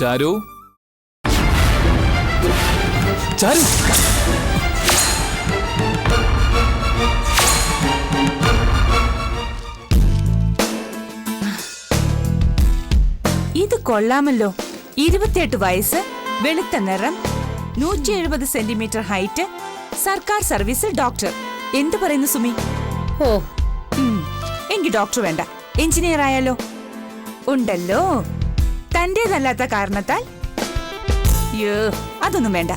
ചാരു ചാരു ഇത് കൊള്ളാമല്ലോ. 28 വയസ്സ്, വെളുത്ത നിറം, 170 സെന്റിമീറ്റർ ഹൈറ്റ്, സർക്കാർ സർവീസിൽ ഡോക്ടർ. എന്തു പറയുന്നു സുമി? ഓ, എങ്കിൽ ഡോക്ടർ വേണ്ട, എഞ്ചിനീയർ ആയാലോ? ഉണ്ടല്ലോ തന്റേതല്ലാത്ത കാരണത്താൽ. അതൊന്നും വേണ്ട.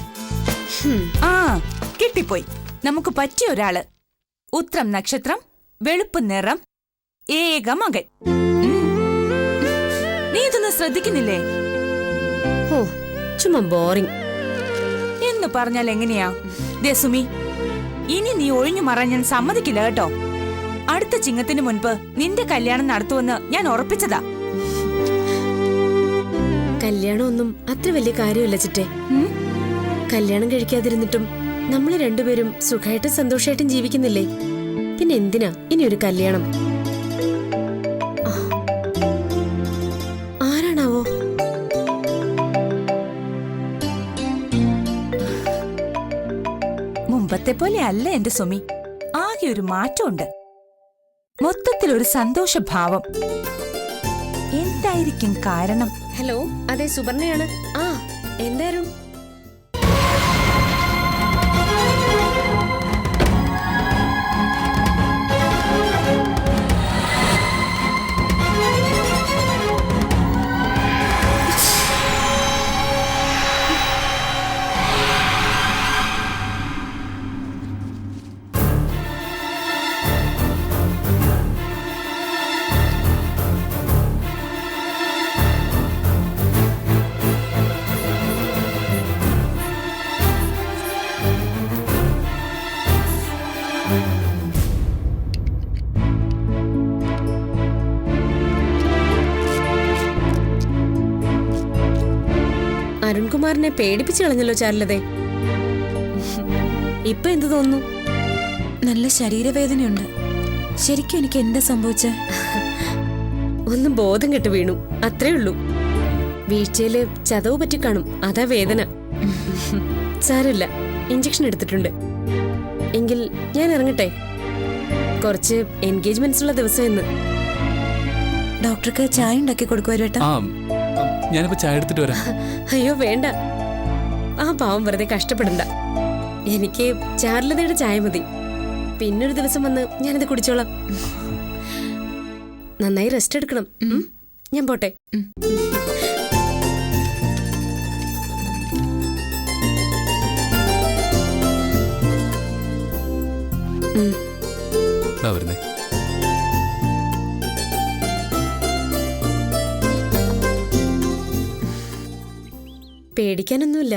ആ, കിട്ടിപ്പോയി. നമുക്ക് പറ്റിയ ഒരാള്. ഉത്രം നക്ഷത്രം, വെളുപ്പ് നിറം, ഏക മകൻ. നീ ഇതൊന്നും ശ്രദ്ധിക്കുന്നില്ലേ? ഓ, ചുമ്മാ ബോറിംഗ് എന്ന് പറഞ്ഞാൽ എങ്ങനെയാ? സുമി, ഇനി നീ ഒഴിഞ്ഞു മാറാൻ ഞാൻ സമ്മതിക്കില്ല കേട്ടോ. അടുത്ത ചിങ്ങത്തിന് മുൻപ് നിന്റെ കല്യാണം നടത്തുമെന്ന് ഞാൻ ഉറപ്പിച്ചതാ. കല്യാണമൊന്നും അത്ര വലിയ കാര്യമല്ല ചിറ്റേ. കല്യാണം കഴിക്കാതിരുന്നിട്ടും നമ്മള് രണ്ടുപേരും സുഖമായിട്ടും സന്തോഷമായിട്ടും ജീവിക്കുന്നില്ലേ? പിന്നെ എന്തിനാ ഇനി ഒരു കല്യാണം? ആരാണാവോ? മുമ്പത്തെ പോലെ അല്ല എന്റെ സുമി. ആകെ ഒരു മാറ്റമുണ്ട്. മൊത്തത്തിലൊരു സന്തോഷഭാവം. എന്തായിരിക്കും കാരണം? ഹലോ, അതെ, സുബർണയാണ്. ആ, എന്തായിരുന്നു? അരുൺകുമാറിനെ പേടിപ്പിച്ചു കളഞ്ഞല്ലോ ചാരുലതേ. ഇപ്പൊ എന്ത് തോന്നുന്നു? നല്ല ശരീരവേദനയുണ്ട്. ശരിക്കും എനിക്ക് എന്താ സംഭവിച്ചേ? ഒന്ന് ബോധം കെട്ട് വീണു, അത്രേ ഉള്ളൂ. വീഴ്ചയില് ചതവ് പറ്റി കാണും, അതാ വേദന. സാരമില്ല, ഇഞ്ചക്ഷൻ എടുത്തിട്ടുണ്ട്. എങ്കിൽ ഞാൻ ഇറങ്ങട്ടെ. കുറച്ച് എൻഗേജ്മെന്റ്സ് ഉള്ള ദിവസം ഇന്ന്. ഡോക്ടർക്ക് ചായ ഉണ്ടാക്കി കൊടുക്കുവാ? ഞാനിപ്പോ ചായ എടുത്തിട്ട് വരാം. അയ്യോ വേണ്ട, ആ പാവം വെറുതെ കഷ്ടപ്പെടണ്ട. എനിക്ക് ചാരുലതയുടെ ചായ മതി. പിന്നൊരു ദിവസം വന്ന് ഞാനത് കുടിച്ചോളാം. നന്നായി റെസ്റ്റ് എടുക്കണം. ഞാൻ പോട്ടെ. വരുന്നേ. പേടിക്കാനൊന്നുമില്ല.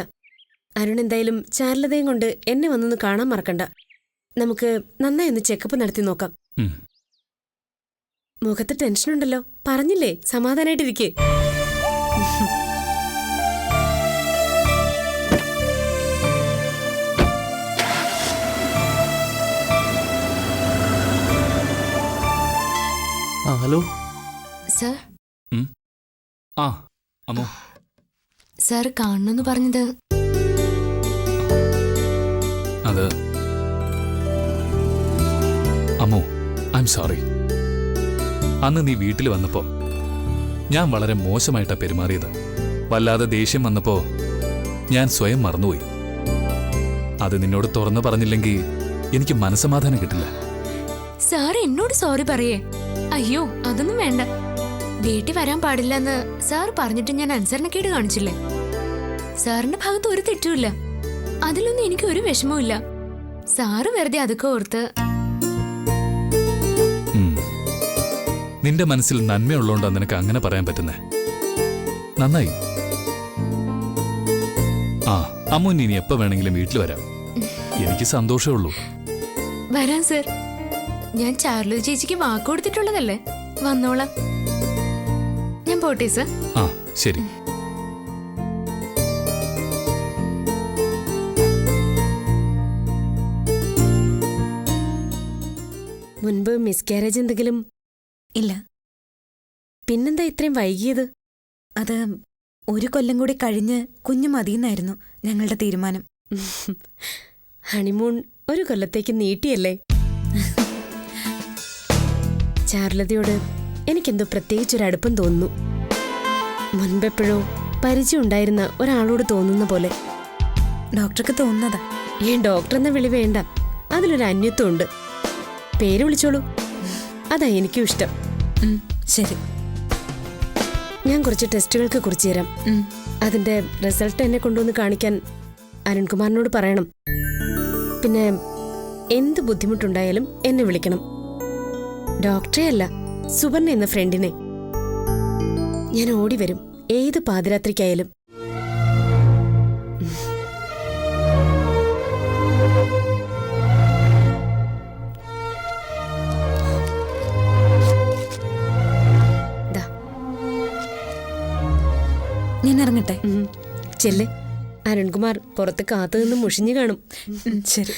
അരുൺ എന്തായാലും ചാരുലതയും കൊണ്ട് എന്നെ വന്നൊന്ന് കാണാൻ മറക്കണ്ട. നമുക്ക് നന്നായി ഒന്ന് ചെക്കപ്പ് നടത്തി നോക്കാം. മുഖത്ത് ടെൻഷനുണ്ടല്ലോ, പറഞ്ഞില്ലേ? സമാധാനായിട്ടിരിക്കേ. Hello sir. അമ്മോ, സാർ കാണണമെന്ന് പറഞ്ഞത്? അത് അമ്മോ, ഐ എം സോറി. അന്ന് നീ വീട്ടിൽ വന്നപ്പോ ഞാൻ വളരെ മോശമായിട്ടാ പെരുമാറിയത്. വല്ലാതെ ദേഷ്യം വന്നപ്പോ ഞാൻ സ്വയം മറന്നുപോയി. അത് നിന്നോട് തുറന്നു പറഞ്ഞില്ലെങ്കിൽ എനിക്ക് മനസ്സമാധാനം കിട്ടില്ല. സാർ എന്നോട് സോറി പറയേ? അയ്യോ, അതൊന്നും വേണ്ട. വീട്ടിൽ വരാൻ പാടില്ലെന്ന് സാർ പറഞ്ഞിട്ട് ഞാൻ അനുസരണക്കേട് കാണിച്ചില്ലേ? സാറിന്റെ ഭാഗത്ത് ഒരു തെറ്റുമില്ല. അതിലൊന്നും എനിക്ക് ഒരു വിഷമവുമില്ല. സാറ് വെറുതെ അതൊക്കെ ഓർത്ത്. നിന്റെ മനസ്സിൽ നന്മയുള്ളോണ്ടാ നിനക്ക് അങ്ങനെ പറയാൻ പറ്റുന്നേ. നന്നായി. അമ്മു ഇനി എപ്പോ വേണമെങ്കിലും വീട്ടിൽ വരാം. എനിക്ക് സന്തോഷമേ ഉള്ളൂ. വരാം സർ. ഞാൻ ചാരുലത ചേച്ചിക്ക് വാക്ക് കൊടുത്തിട്ടുള്ളതല്ലേ. വന്നോളാം. ഞാൻ പോട്ടെ സർ. ശരി. മുൻപ് മിസ്കാരേജ് എന്തെങ്കിലും? ഇല്ല. പിന്നെന്താ ഇത്രയും വൈകിയത്? അത് 1 കൊല്ലം കൂടി കഴിഞ്ഞ് കുഞ്ഞു മതിയെന്നായിരുന്നു ഞങ്ങളുടെ തീരുമാനം. ഹണിമൂൺ 1 കൊല്ലത്തേക്ക് നീട്ടിയല്ലേ? ചാരുലതയോട് എനിക്കെന്തോ പ്രത്യേകിച്ചൊരു അടുപ്പം തോന്നുന്നു. മുൻപെപ്പോഴോ പരിചയം ഉണ്ടായിരുന്ന ഒരാളോട് തോന്നുന്ന പോലെ. ഡോക്ടർക്ക് തോന്നുന്നതാ. ഡോക്ടർ എന്ന വിളി വേണ്ട, അതിലൊരു അന്യത്വം ഉണ്ട്. പേര് വിളിച്ചോളൂ, അതാ എനിക്കും ഇഷ്ടം. ശരി. ഞാൻ കുറച്ച് ടെസ്റ്റുകൾക്ക് കുറിച്ച് തരാം. അതിന്റെ റിസൾട്ട് എന്നെ കൊണ്ടുവന്ന് കാണിക്കാൻ അരുൺകുമാറിനോട് പറയണം. പിന്നെ എന്ത് ബുദ്ധിമുട്ടുണ്ടായാലും എന്നെ വിളിക്കണം. ഡോക്ടറെ അല്ല, സുവർണ എന്ന ഫ്രണ്ടിനെ. ഞാൻ ഓടി വരും, ഏത് പാതിരാത്രിക്കായാലും. ഞാൻ ഇറങ്ങട്ടെ? ചെല്ല്. അരുൺകുമാർ പുറത്ത് കാത്തു നിന്ന് മുഷിഞ്ഞു കാണും. ശരി.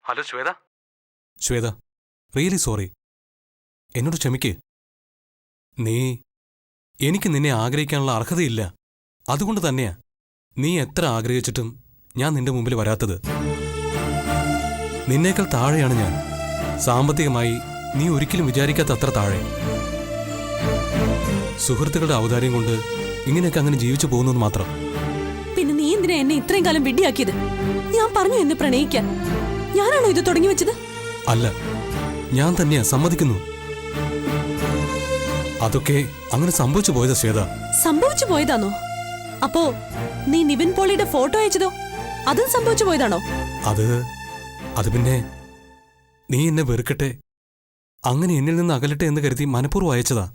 Hello Shweta. Shweta, really sorry. എന്നോട് ക്ഷമിക്ക്. എനിക്ക് നിന്നെ ആഗ്രഹിക്കാനുള്ള അർഹതയില്ല. അതുകൊണ്ട് തന്നെയാ നീ എത്ര ആഗ്രഹിച്ചിട്ടും ഞാൻ നിന്റെ മുമ്പിൽ വരാത്തത്. നിന്നേക്കാൾ താഴെയാണ് ഞാൻ. സാമ്പത്തികമായി നീ ഒരിക്കലും വിചാരിക്കാത്ത അത്ര താഴെ. സുഹൃത്തുക്കളുടെ ഔദാര്യം കൊണ്ട് ഇങ്ങനെയൊക്കെ അങ്ങനെ ജീവിച്ചു പോകുന്നത് മാത്രം. പിന്നെ നീ എന്തിനാ എന്നെ ഇത്രയും കാലം വിഡ്ഢിയാക്കിയത്? ഞാൻ പറഞ്ഞു എന്നെ പ്രണയിക്കാൻ. ഞാനാണോ ഇത് തുടങ്ങി വെച്ചത്? അല്ല, ഞാൻ തന്നെയാ, സമ്മതിക്കുന്നു. അതൊക്കെ അങ്ങനെ സംഭവിച്ചു പോയതാ ശ്വേത. സംഭവിച്ചു പോയതാണോ? അപ്പോ നീ നിവിൻ പോളിയുടെ ഫോട്ടോ അയച്ചതോ? അതും സംഭവിച്ചു പോയതാണോ? അത് പിന്നെ നീ എന്നെ വെറുക്കട്ടെ, അങ്ങനെ എന്നിൽ നിന്ന് അകലട്ടെ എന്ന് കരുതി മനഃപൂർവ്വം അയച്ചതാ.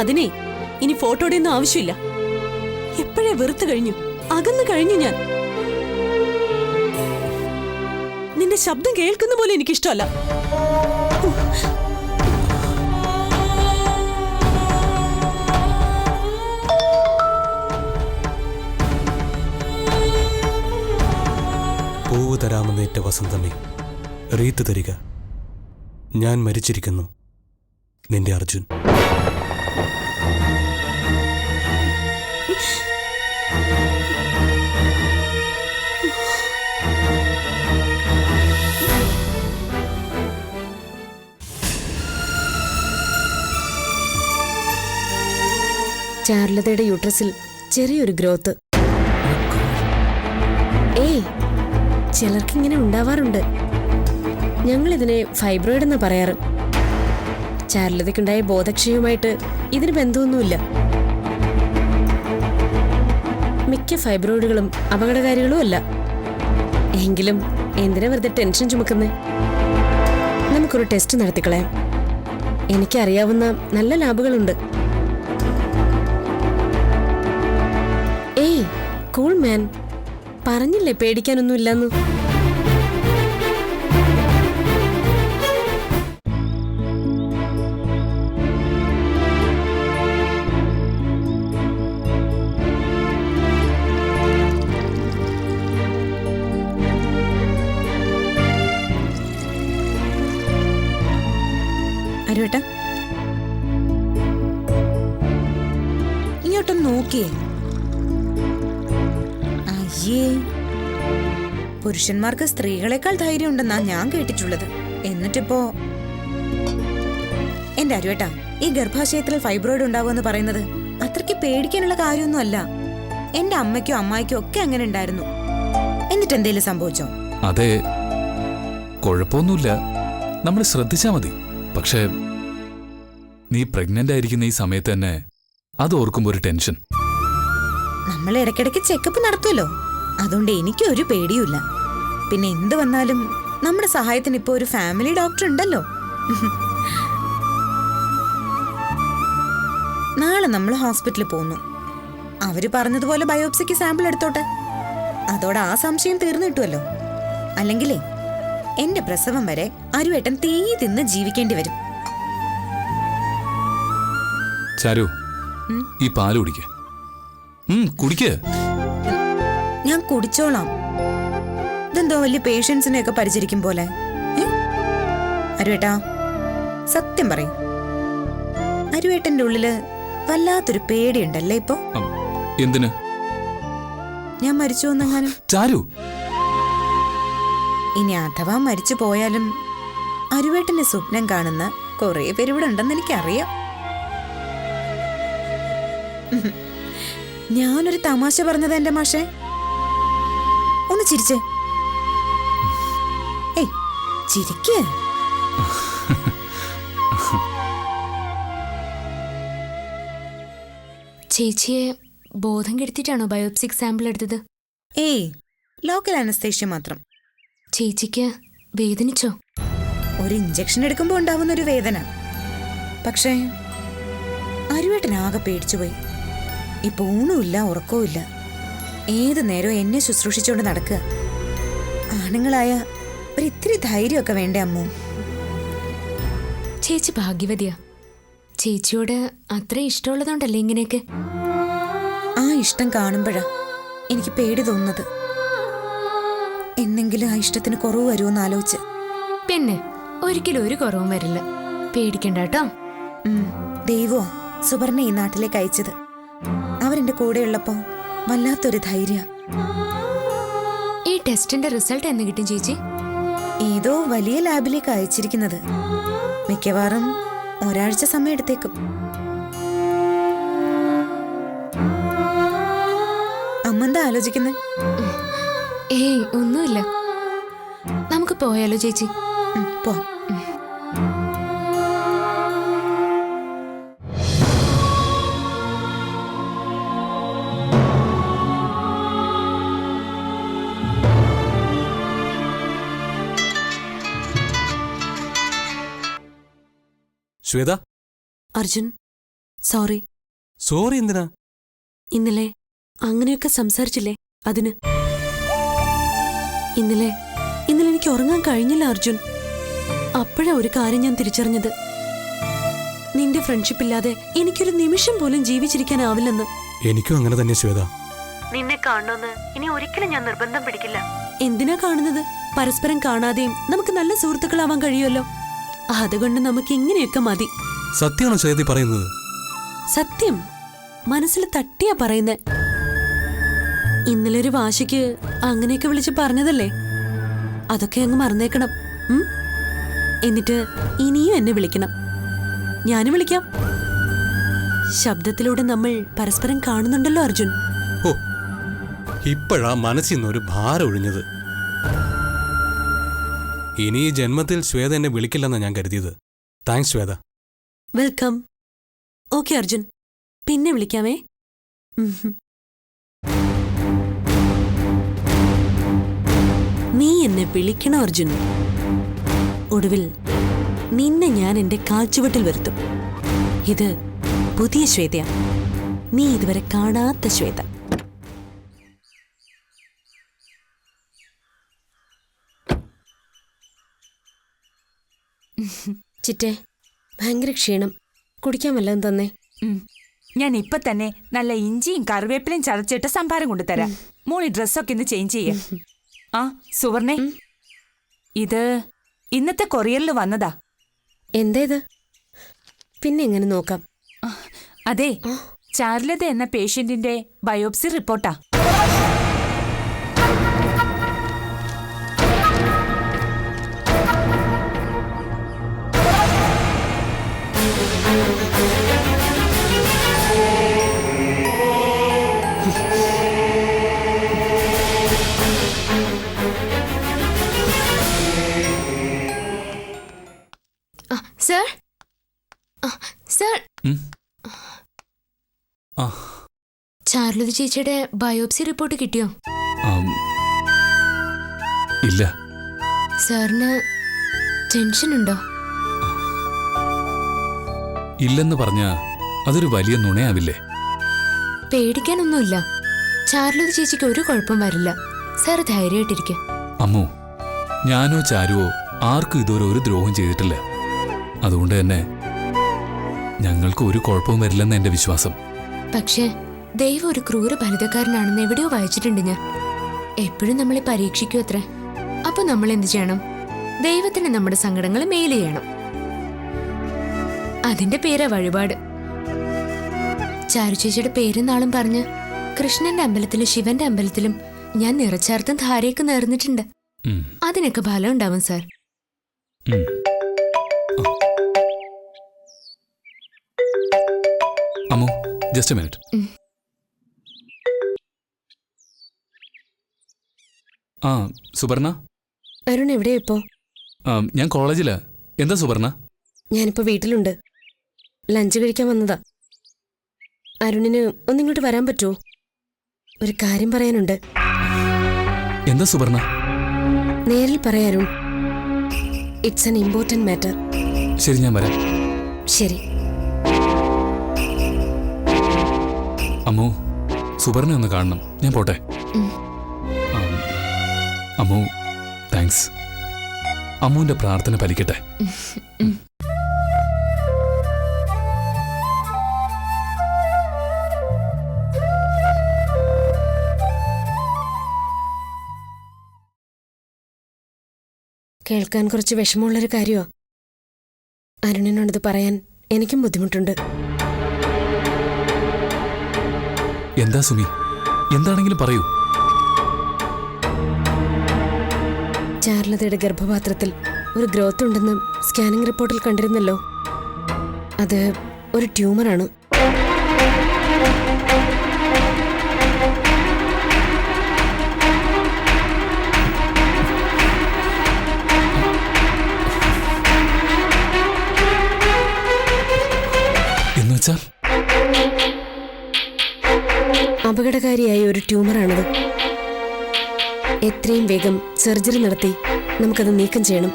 അതിനെ ഇനി ഫോട്ടോയുടെ ഒന്നും ആവശ്യമില്ല. എപ്പോഴേ വെറുത്തു കഴിഞ്ഞു, അകന്നു കഴിഞ്ഞു ഞാൻ. നിന്റെ ശബ്ദം കേൾക്കുന്ന പോലെ എനിക്കിഷ്ടമല്ല. പൂവ് തരാമെന്നേറ്റ വസന്തമേ, റീത്ത് തരിക. ഞാൻ മരിച്ചിരിക്കുന്നു, നിന്റെ അർജുൻ. ചാരുലതയുടെ യൂട്രസിൽ ചെറിയൊരു ഗ്രോത്ത്. ചിലർക്കിങ്ങനെ ഉണ്ടാവാറുണ്ട്. ഞങ്ങളിതിനെ ഫൈബ്രോയിഡ് എന്നാ പറയാറ്. ചാരുലതയ്ക്കുണ്ടായ ബോധക്ഷയവുമായിട്ട് ഇതിന് ബന്ധമൊന്നുമില്ല. മിക്ക ഫൈബ്രോയിഡുകളും അപകടകാരികളും അല്ല. എങ്കിലും എന്തിനാ വെറുതെ ടെൻഷൻ ചുമക്കുന്നേ? നമുക്കൊരു ടെസ്റ്റ് നടത്തിക്കളയാം. എനിക്കറിയാവുന്ന നല്ല ലാബുകളുണ്ട്. കൂൾ മാൻ, പറഞ്ഞില്ലേ പേടിക്കാനൊന്നുമില്ലെന്ന്. അരുവേട്ട, ഇങ്ങോട്ടൊന്ന് നോക്കിയേ. പുരുഷന്മാർക്ക് സ്ത്രീകളെക്കാൾ ധൈര്യം ഉണ്ടെന്നാ ഞാൻ കേട്ടിട്ടുള്ളത്. എന്നിട്ടിപ്പോ എന്റെ അരുവേട്ടാ, ഈ ഗർഭാശയത്തിൽ ഫൈബ്രോയിഡ് ഉണ്ടാവുമെന്ന് പറയുന്നത് അത്രയ്ക്ക് പേടിക്കാനുള്ള കാര്യമൊന്നും അല്ല. എന്റെ അമ്മയ്ക്കോ അമ്മായിക്കോ ഒക്കെ അങ്ങനെ ഉണ്ടായിരുന്നു. എന്നിട്ട് എന്തേലും സംഭവിച്ചോ? അതെ, കുഴപ്പമൊന്നുമില്ല, നമ്മൾ ശ്രദ്ധിച്ചാ മതി. പക്ഷേ നീ പ്രഗ്നന്റ് ആയിരിക്കുന്ന ഈ സമയത്ത് തന്നെ അത് ഓർക്കുമ്പോ ഒരു ടെൻഷൻ. നമ്മൾ ഇടയ്ക്കിടയ്ക്ക് ചെക്കപ്പ് നടത്തുമല്ലോ, അതുകൊണ്ട് എനിക്കൊരു പേടിയുമില്ല. പിന്നെ എന്ത് വന്നാലും നമ്മുടെ സഹായത്തിന് ഇപ്പൊ ഒരു ഫാമിലി ഡോക്ടർ ഉണ്ടല്ലോ. നാളെ നമ്മൾ ഹോസ്പിറ്റലിൽ പോകുന്നു. അവര് പറഞ്ഞതുപോലെ ബയോപ്സിക്ക് സാമ്പിൾ എടുത്തോട്ടെ. അതോടെ ആ സംശയം തീർന്നു കിട്ടുമല്ലോ. അല്ലെങ്കിലേ എന്റെ പ്രസവം വരെ അരുവേട്ടൻ തീ തിന്ന് ജീവിക്കേണ്ടി വരും. ചാരു, ഈ പാല് കുടിക്ക. കുടിക്ക്. ഞാൻ കുടിച്ചോളാം. ഇതെന്തോ വലിയ പേഷ്യൻസിനെയൊക്കെ പരിചരിക്കും പോലെ. അരുവേട്ടാ, സത്യം പറയും, അരുവേട്ടന്റെ ഉള്ളില് വല്ലാത്തൊരു പേടിയുണ്ടല്ലേ ഇപ്പൊ? എന്തിന്? ഞാൻ മരിച്ചു എന്നെങ്ങാനും. ചാരു, ഇനി അഥവാ മരിച്ചു പോയാലും അരുവേട്ടന്റെ സ്വപ്നം കാണുന്ന കുറെ പേര് ഇവിടെ ഉണ്ടെന്ന് എനിക്കറിയാം. ഞാനൊരു തമാശ പറഞ്ഞത് എന്റെ മാഷേ. ഒന്ന് ചിരിച്ചേ. ഏയ് ചിരിക്കേ. ചേച്ചിയെ ബോധം കെടുത്തിട്ടാണോ ബയോപ്സിക് സാമ്പിൾ എടുത്തത്? ഏയ് ലോക്കൽ അനസ്തേഷ്യ മാത്രം. ചേച്ചിക്ക് വേദനിച്ചോ? ഒരു ഇഞ്ചക്ഷൻ എടുക്കുമ്പോൾ ഉണ്ടാവുന്ന ഒരു വേദന. പക്ഷേ അരുവേട്ടനാകെ പേടിച്ചുപോയി. ഇപ്പൊ ഊണുമില്ല, ഉറക്കവുമില്ല. ഏത് നേരവും എന്നെ ശുശ്രൂഷിച്ചുകൊണ്ട് നടക്കുക. ആണുങ്ങളായ ഒരിത്തിരി ധൈര്യമൊക്കെ വേണ്ടേ അമ്മു? ചേച്ചി ഭാഗ്യവതിയാ. ചേച്ചിയോട് അത്ര ഇഷ്ടമുള്ളതുകൊണ്ടല്ലേ ഇങ്ങനെയൊക്കെ? ആ ഇഷ്ടം കാണുമ്പോഴാ എനിക്ക് പേടി തോന്നുന്നത്. എന്നെങ്കിലും ആ ഇഷ്ടത്തിന് കുറവ് വരുമെന്ന് ആലോചിച്ച്. പിന്നെ ഒരിക്കലും ഒരു കുറവും വരില്ല, പേടിക്കണ്ട കേട്ടോ. ദൈവോ സുവർണ ഈ നാട്ടിലേക്ക് അയച്ചത്. അവരെന്റെ കൂടെയുള്ളപ്പോ വല്ലാത്തൊരു ധൈര്യ. ഈ ടെസ്റ്റിന്റെ റിസൾട്ട് എന്ന് കിട്ടും ചേച്ചി? ഏതോ വലിയ ലാബിലേക്ക് അയച്ചിരിക്കുന്നത്. മിക്കവാറും ഒരാഴ്ച സമയം എടുത്തേക്കും. അമ്മന്താ ആലോചിക്കുന്നേ? ഏയ് ഒന്നുമില്ല. നമുക്ക് പോയാലോ ചേച്ചി? പോ. ശ്വേത. അർജുൻ, സോറി. സോറി എന്തിനാ? ഇന്നലെ അങ്ങനെയൊക്കെ സംസാരിച്ചില്ലേ, അതിന്. ഇന്നലെ എനിക്ക് ഉറങ്ങാൻ കഴിഞ്ഞില്ല അർജുൻ. അപ്പോഴാ ഒരു കാര്യം ഞാൻ തിരിച്ചറിഞ്ഞത്. നിന്റെ ഫ്രണ്ട്ഷിപ്പ് ഇല്ലാതെ എനിക്കൊരു നിമിഷം പോലും ജീവിച്ചിരിക്കാനാവില്ലെന്ന്. എനിക്കും അങ്ങനെ തന്നെ ശ്വേത. നിന്നെ കാണണമെന്ന് ഇനി ഒരിക്കലും ഞാൻ നിർബന്ധം പിടിക്കില്ല. എന്തിനാ കാണുന്നത്? പരസ്പരം കാണാതെയും നമുക്ക് നല്ല സുഹൃത്തുക്കളാവാൻ കഴിയുമല്ലോ. അതുകൊണ്ട് നമുക്ക് ഇങ്ങനെയൊക്കെ മതി. സത്യമാണോ ശ്വേതി പറയുന്നത്? സത്യം. മനസ്സിൽ തട്ടിയാ പറയുന്നേ. ഇന്നലെ ഒരു വാശിക്ക് അങ്ങനെയൊക്കെ വിളിച്ച് പറഞ്ഞതല്ലേ, അതൊക്കെ അങ്ങ് മറന്നേക്കണം. എന്നിട്ട് ഇനിയും എന്നെ വിളിക്കണം. ഞാനും വിളിക്കാം. ശബ്ദത്തിലൂടെ നമ്മൾ പരസ്പരം കാണുന്നുണ്ടല്ലോ അർജുൻ. ഓ, ഇപ്പോഴാ മനസ്സിൽ നിന്നൊരു ഭാരം ഒഴിഞ്ഞത്. ഇനി ഈ ജന്മത്തിൽ ശ്വേത എന്നെ വിളിക്കില്ലെന്നാ ഞാൻ കരുതിയത്. Thanks Shweta. Welcome. Okay Arjun, പിന്നെ വിളിക്കാമേ. നീ എന്നെ വിളിക്കണം അർജുൻ. ഒടുവിൽ നിന്നെ ഞാൻ എന്റെ കാൽച്ചുവട്ടിൽ വരുത്തും. ഇത് പുതിയ ശ്വേതയാ, നീ ഇതുവരെ കാണാത്ത ശ്വേത. ചിറ്റേ, ഭയങ്കര ക്ഷീണം. കുടിക്കാൻ വല്ലതും തന്നെ. ഞാൻ ഇപ്പൊ തന്നെ നല്ല ഇഞ്ചിയും കറിവേപ്പിലയും ചതച്ചിട്ട് സംഭാരം കൊണ്ടുതരാം. മോളി ഡ്രസ്സൊക്കെ ഇന്ന് ചേഞ്ച് ചെയ്യാം. ആ സുവർണേ, ഇത് ഇന്നത്തെ കൊറിയറിൽ വന്നതാ. എന്തേത്? പിന്നെ എങ്ങനെ നോക്കാം? അതെ, ചാരുലത എന്ന പേഷ്യന്റിന്റെ ബയോപ്സി റിപ്പോർട്ടാ. സർ, സർ, ചാരുലത ചേച്ചിയുടെ ബയോപ്സി റിപ്പോർട്ട് കിട്ടിയോ? ഇല്ല. സാറിന് ടെൻഷൻ ഉണ്ടോ? ഇല്ലെന്ന് പറഞ്ഞാ അതൊരു വലിയ നുണയാവില്ലേ? പേടിക്കാനൊന്നുമില്ല. ചാരുലത ചേച്ചിക്ക് ഒരു കുഴപ്പം വരില്ല. സാർ ധൈര്യമായിട്ടിരിക്കും. അമ്മു, ഞാനോ ചാരുവോ ആർക്കും ഇതുവരെ ഒരു ദ്രോഹം ചെയ്തിട്ടില്ല. അതുകൊണ്ട് തന്നെ ഞങ്ങൾക്ക് ഒരു കുഴപ്പവും വരില്ലെന്ന് എന്റെ വിശ്വാസം. പക്ഷേ ദൈവം ഒരു ക്രൂര ഫലിതക്കാരനാണെന്ന് എവിടെയോ വായിച്ചിട്ടുണ്ട് ഞാൻ. എപ്പോഴും നമ്മളെ പരീക്ഷിക്കൂ അത്രേ. അപ്പൊ നമ്മൾ എന്ത് ചെയ്യണം? ദൈവത്തിന് നമ്മുടെ സങ്കടങ്ങൾ മെയിൽ ചെയ്യണം. അതിന്റെ പേരാ വഴിപാട്. ചാരു ചേച്ചിയുടെ പേരും നാളും പറഞ്ഞ് കൃഷ്ണന്റെ അമ്പലത്തിലും ശിവന്റെ അമ്പലത്തിലും ഞാൻ നിറച്ചാർത്തും ധാരയൊക്കെ നേർന്നിട്ടുണ്ട്. ഉം, അതിനൊക്കെ ഫലം ഉണ്ടാവും സാർ. ഉം. Ammu, just A minute. ആ, സുവർണ, അരുൺ എവിടെയാ ഇപ്പോ? ഞാൻ കോളേജിലാ. എന്താ സുവർണ? ഞാനിപ്പോ വീട്ടിലുണ്ട്. ലഞ്ച് കഴിക്കാൻ വന്നതാ. അരുണിന് ഒന്നിങ്ങോട്ട് വരാൻ പറ്റുമോ? ഒരു കാര്യം പറയാനുണ്ട്. എന്താ സുവർണ? നേരിൽ പറയാം Arun. It's an important matter. ശരി, ഞാൻ വരാം. ശരി. അമ്മു, സുവർണ ഒന്ന് കാണണം. ഞാൻ പോട്ടെ. ആ, അമ്മു, താങ്ക്സ്. അമ്മുവിന്റെ പ്രാർത്ഥന ഫലിക്കട്ടെ. കേൾക്കാൻ കുറച്ച് വിഷമമുള്ളൊരു കാര്യമാ. അരുണിനോടത് പറയാൻ എനിക്കും ബുദ്ധിമുട്ടുണ്ട്. എന്താ സുമി? എന്താണെങ്കിലും പറയൂ. ചാരുലതയുടെ ഗർഭപാത്രത്തിൽ ഒരു ഗ്രോത്ത് ഉണ്ടെന്ന് സ്കാനിംഗ് റിപ്പോർട്ടിൽ കണ്ടിരുന്നല്ലോ. അത് ഒരു ട്യൂമറാണ്. എന്നുവെച്ചാൽ അപകടകാരിയായ ഒരു ട്യൂമറാണത്. എത്രയും വേഗം സർജറി നടത്തി നമുക്കത് നീക്കം ചെയ്യണം.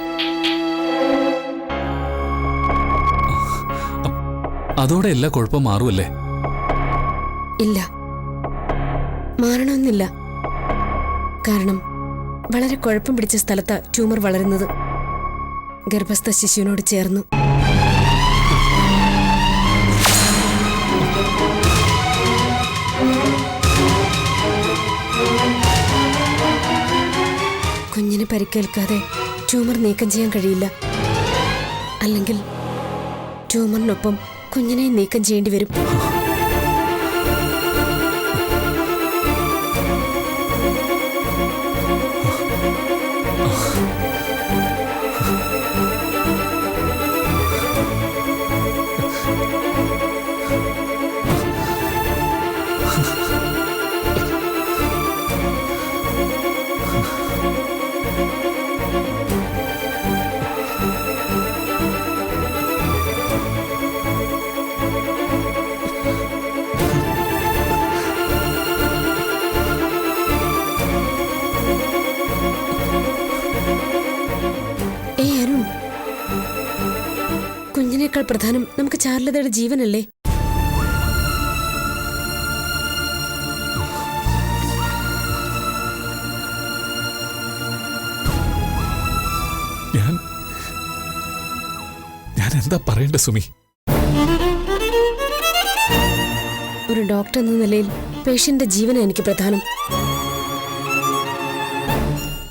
അതോടെ എല്ലാ കുഴപ്പവും മാറുമല്ലേ? ഇല്ല, മാറണമെന്നില്ല. കാരണം വളരെ കുഴപ്പം പിടിച്ച സ്ഥലത്താ ട്യൂമർ വളരുന്നത്. ഗർഭസ്ഥ ശിശുവിനോട് ചേർന്നു. കുഞ്ഞിന് പരിക്കേൽക്കാതെ ട്യൂമർ നീക്കം ചെയ്യാൻ കഴിയില്ല. അല്ലെങ്കിൽ ട്യൂമറിനൊപ്പം കുഞ്ഞിനെ നീക്കം ചെയ്യേണ്ടി വരും. അരുൺ, കുഞ്ഞിനേക്കാൾ പ്രധാനം നമുക്ക് ചാരുലതയുടെ ജീവനല്ലേ? ഞാൻ എന്താ പറയണ്ട സുമി? ഒരു ഡോക്ടർ എന്ന നിലയിൽ പേഷ്യന്റെ ജീവനാണ് എനിക്ക് പ്രധാനം.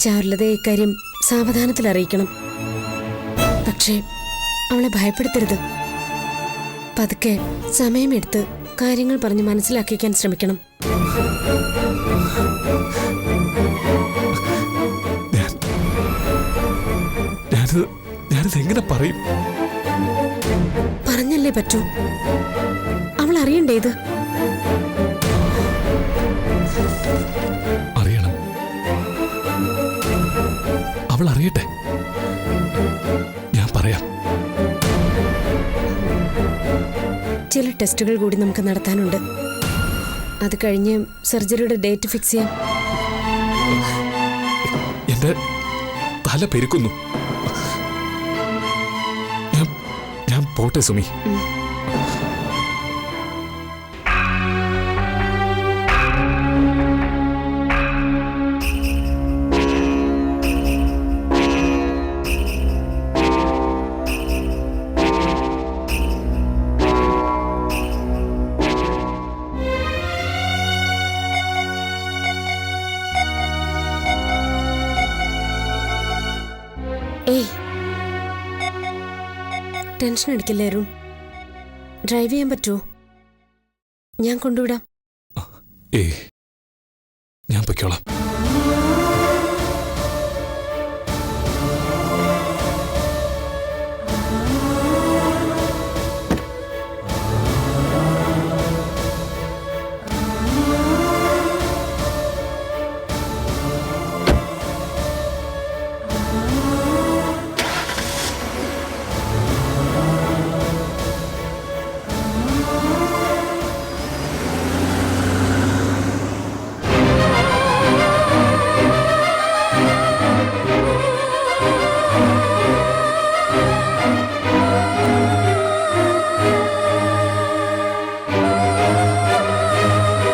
ചാരുലതയെ ഇക്കാര്യം സാവധാനത്തിൽ അറിയിക്കണം. പക്ഷേ അവളെ ഭയപ്പെടുത്തരുത്. പതുക്കെ സമയമെടുത്ത് കാര്യങ്ങൾ പറഞ്ഞ് മനസ്സിലാക്കിക്കാൻ ശ്രമിക്കണം. ഞാനിത് എങ്ങനെ പറയും? പറഞ്ഞല്ലേ പറ്റൂ. അവൾ അറിയണ്ടേ ഇത്? അറിയണം. അവൾ അറിയട്ടെ. ഞാൻ പറയാം. ചില ടെസ്റ്റുകൾ കൂടി നമുക്ക് നടത്താനുണ്ട്. അത് കഴിഞ്ഞ് സർജറിയുടെ ഡേറ്റ് ഫിക്സ് ചെയ്യാം. എന്റെ തല പെരുക്കുന്നു. ഞാൻ പോട്ടെ സുമി. ഏയ്, ടെൻഷൻ അടിക്കില്ലേ അരുൺ? ഡ്രൈവ് ചെയ്യാൻ പറ്റുമോ? ഞാൻ കൊണ്ടുവിടാം. ഞാൻ പൊയ്ക്കോളാം.